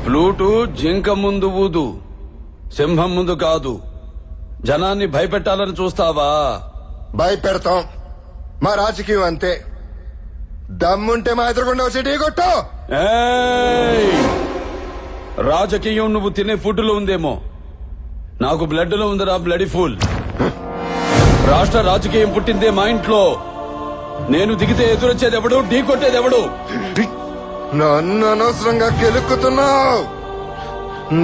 Flute జింక ముందు ఊదు, సింహం ముందు కాదు. జనాన్ని భయపెట్టాలని చూస్తావా? భయపెడతాం. మా రాజకీయం అంతే. దమ్ముంటే మా ఎదురుగుండా వచ్చి ఢీ కొట్టు. ఏయ్! రాజకీయం నువ్వు తినే ఫుడ్ లో ఉందేమో, నాకు బ్లడ్ లో ఉందిరా బ్లడీ ఫుల్. రాష్ట్ర రాజకీయం పుట్టిందే మా ఇంట్లో. నేను దిగితే ఎదురొచ్చేది ఎవడు, ఢీ కొట్టేది ఎవడు? నన్ను అనవసరంగా కెలుక్కుతున్నావు.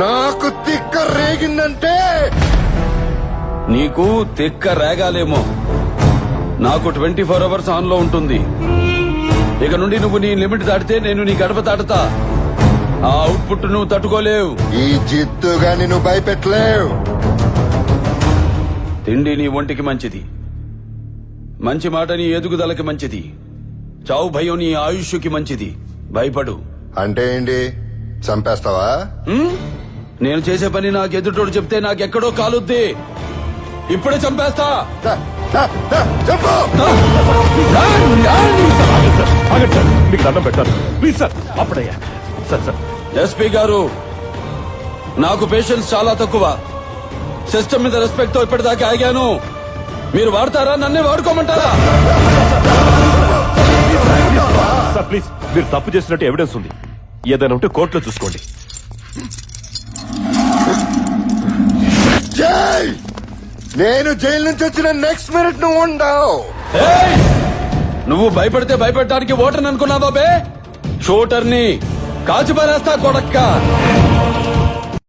నాకు తిక్క రేగిందంటే నీకు తిక్క రేగాలేమో, నాకు 24 అవర్స్ ఆన్ లో ఉంటుంది. ఇక నుండి నువ్వు నీ లిమిట్ దాటితే నేను నీ గడప దాటుతా. ఆ అవుట్పుట్ నువ్వు తట్టుకోలేవు. ఈ జిత్తుగా నువ్వు భయపెట్టలేవు. తిండి నీ ఒంటికి మంచిది, మంచి మాట నీ ఎదుగుదలకి మంచిది, చావు భయం నీ ఆయుష్కి మంచిది. భయపడు. అంటే ఏంటి, చంపేస్తావా? నేను చేసే పని నాకు ఎదుటోడు చెప్తే నాకెక్కడో కాలుద్ది. ఇప్పుడే చంపేస్తా. చెప్పు. మీకు దండం పెట్టారు ప్లీజ్ సార్. అప్పుడయ్యా సార్ సార్. ఎస్పీ గారు, నాకు పేషెన్స్ చాలా తక్కువ. సిస్టమ్ మీద రెస్పెక్ట్ తో ఇప్పటిదాకా ఆగాను. మీరు వాడతారా, నన్నే వాడుకోమంటారా? సార్ ప్లీజ్, మీరు తప్పు చేసినట్టు ఎవిడెన్స్ ఉంది. ఏదైనా ఉంటే కోర్టులో చూసుకోండి. జై! నేను జైలు నుంచి వచ్చిన నెక్స్ట్ మినిట్ నువ్వు ఉండవు. ఏయ్! నువ్వు భయపడితే భయపెట్టడానికి ఓటర్ని అనుకున్నావా బే? షూటర్ని కాల్చి పారేస్తా కొడక్క.